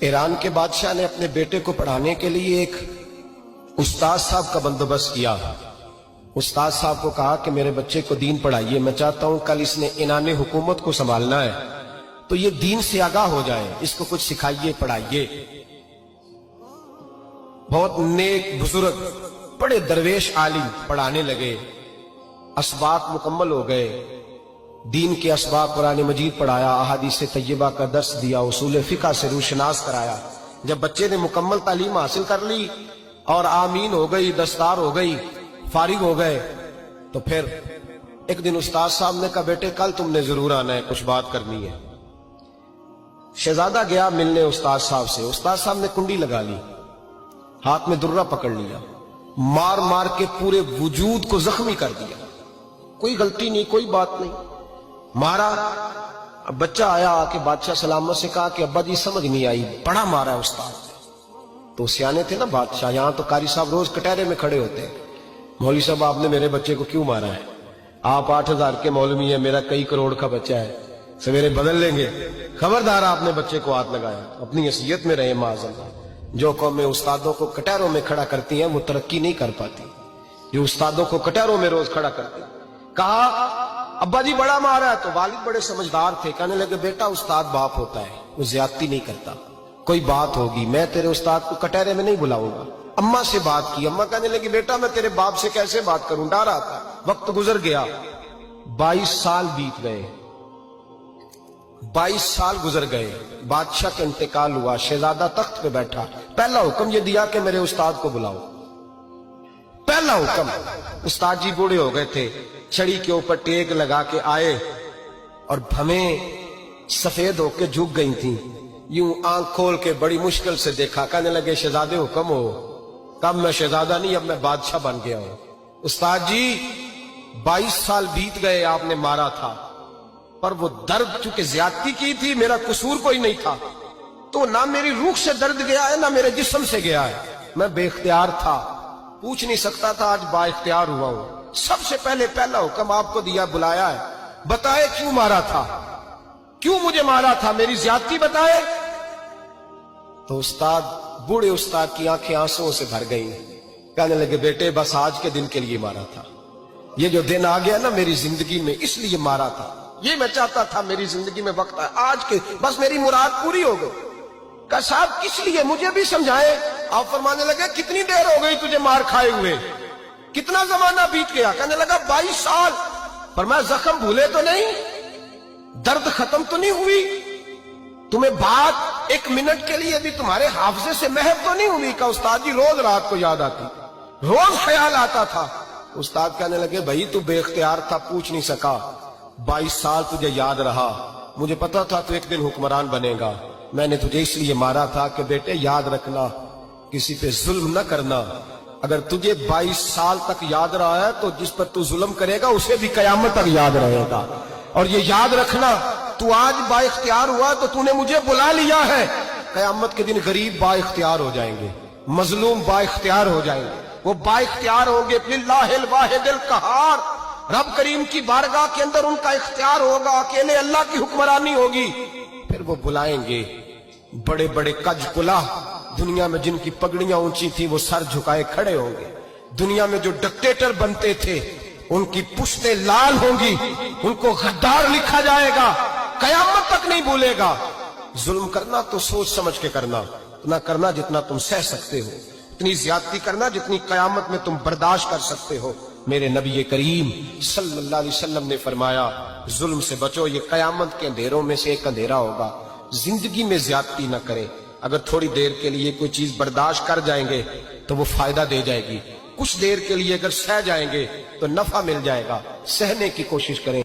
Iran के बादशाह ने अपने बेटे को पढ़ाने के लिए एक उस्ताद साहब का बंदोबस्त किया। उस्ताद साहब को कहा कि मेरे बच्चे को दीन पढ़ाइए, मैं चाहता हूं कल इसने इनाने हुकूमत को संभालना है तो ये दीन से आगाह हो जाए, इसको कुछ सिखाइए, पढ़ाइए। बहुत नेक बुजुर्ग बड़े दरवेश आलिम पढ़ाने लगे। असबाब मुकम्मल हो गए, दीन के असबाब कुरान मजीद पढ़ाया, अहादीस तैयबा का दर्स दिया, उसूल फिक़ह से रूशनास कराया। जब बच्चे ने मुकम्मल तालीम हासिल कर ली और आमीन हो गई, दस्तार हो गई, फारिग हो गए, तो फिर एक दिन उस्ताद साहब ने कहा बेटे कल तुमने जरूर आना है, कुछ बात करनी है। शहजादा गया मिलने उस्ताद साहब से। उस्ताद साहब ने कुंडी लगा ली, हाथ में दुर्रा पकड़ लिया, मार मार के पूरे वजूद को जख्मी कर दिया। कोई गलती नहीं, कोई बात नहीं, मारा। अब बच्चा आया आके बादशाह सलामत से कहा कि अब्बा जी समझ नहीं आई, बड़ा मारा है उस्ताद। तो सियाने थे ना बादशाह, यहां तो कारी साहब रोज कटहरे में खड़े होते हैं। मौलवी साहब आपने मेरे बच्चे को क्यों मारा है? आप 8,000 के मौलवी है, मेरा कई करोड़ का बच्चा है, सवेरे बदल लेंगे। खबरदार आपने बच्चे को हाथ लगाया, अपनी हैसियत में रहे माज़अल्लाह। जो कौमें उस्तादों को कटहरों में खड़ा करती हैं वो तरक्की नहीं कर पाती। जो उस्तादों को कटहरों में रोज खड़ा करते हैं। कहा अब्बा जी बड़ा मारा है, तो वालिद बड़े समझदार थे, कहने लगे बेटा उस्ताद बाप होता है, वो ज्यादती नहीं करता, कोई बात होगी, मैं तेरे उस्ताद को कटहरे में नहीं बुलाऊंगा। अम्मा से बात की, अम्मा कहने लगी बेटा मैं तेरे बाप से कैसे बात करूं, डर आता। वक्त गुजर गया, 22 साल बीत गए, 22 साल गुजर गए। बादशाह का इंतकाल हुआ, शहजादा तख्त पे बैठा। पहला हुक्म ये दिया कि मेरे उस्ताद को बुलाओ। पहला हुक्म। उस्ताद जी बूढ़े हो गए थे, छड़ी के ऊपर टेक लगा के आए और भवें सफेद होके झुक गई थी। यूं आंख खोल के बड़ी मुश्किल से देखा, कहने लगे शहजादे हुक्म हो। कब मैं शहजादा नहीं, अब मैं बादशाह बन गया हूं। उस्ताद जी 22 साल बीत गए, आपने मारा था, पर वो दर्द चूंकि ज्यादती की थी, मेरा कसूर कोई नहीं था, तो ना मेरी रूह से दर्द गया है ना मेरे जिस्म से गया है। मैं बेख्तियार था, पूछ नहीं सकता था, आज बाइख्तियार हुआ हूं। सबसे पहले पहला हुक्म आपको दिया, बुलाया है, बताए क्यों मारा था, क्यों मुझे मारा था, मेरी ज्यादती बताए। तो उस्ताद, बूढ़े उस्ताद की आंखें आंसुओं से भर गई। कहने लगे बेटे बस आज के दिन के लिए मारा था, ये जो दिन आ गया ना मेरी जिंदगी में, इसलिए मारा था। ये मैं चाहता था मेरी जिंदगी में वक्त है आज के, बस मेरी मुराद पूरी हो गई। कहा साहब किस लिए, मुझे भी समझाए। आप फरमाने लगे कितनी देर हो गई तुझे मार खाए हुए, कितना जमाना बीत गया। कहने लगा 22 साल। पर मैं जख्म भूले तो नहीं, दर्द खत्म तो नहीं हुई, तुम्हें बात एक मिनट के लिए भी तुम्हारे हाफजे से महव तो नहीं हुई। का उस्ताद जी रोज रात को याद आती, रोज ख्याल आता था। उस्ताद कहने लगे भाई तू बेख्तियार था, पूछ नहीं सका, 22 साल तुझे याद रहा, मुझे पता था तू एक दिन हुक्मरान बनेगा, मैंने तुझे इसलिए मारा था कि बेटे याद रखना, किसी पे जुल्म न करना। अगर तुझे 22 साल तक याद रहा है तो जिस पर तू जुल्म करेगा उसे भी कयामत तक याद रहेगा। और ये याद रखना, तू आज बाइख्तियार हुआ तो तूने मुझे बुला लिया है, कयामत के दिन गरीब बाइख्तियार हो जाएंगे, मजलूम बाइख्तियार हो जाएंगे। वो बाइख्तियार होंगे लिल्लाहिल वाहिदिल कहार, रब करीम की बारगाह के अंदर उनका इख्तियार होगा, अकेले अल्लाह की हुक्मरानी होगी। फिर वो बुलाएंगे बड़े बड़े कज कुला, दुनिया में जिनकी पगड़ियां ऊंची थी वो सर झुकाए खड़े होंगे। दुनिया में जो डिक्टेटर बनते थे उनकी पुश्तें लाल होंगी, उनको गद्दार लिखा जाएगा, कयामत तक नहीं भूलेगा। जुल्म करना तो सोच समझ के करना, इतना करना जितना तुम सह सकते हो, इतनी ज्यादती करना जितनी कयामत में तुम बर्दाश्त कर सकते हो। मेरे नबी करीम सल्लल्लाहु अलैहि वसल्लम ने फरमाया जुल्म से बचो, ये कयामत के अंधेरों में से एक अंधेरा होगा। जिंदगी में ज्यादती न करें, अगर थोड़ी देर के लिए कोई चीज बर्दाश्त कर जाएंगे तो वो फायदा दे जाएगी, कुछ देर के लिए अगर सह जाएंगे तो नफा मिल जाएगा। सहने की कोशिश करें।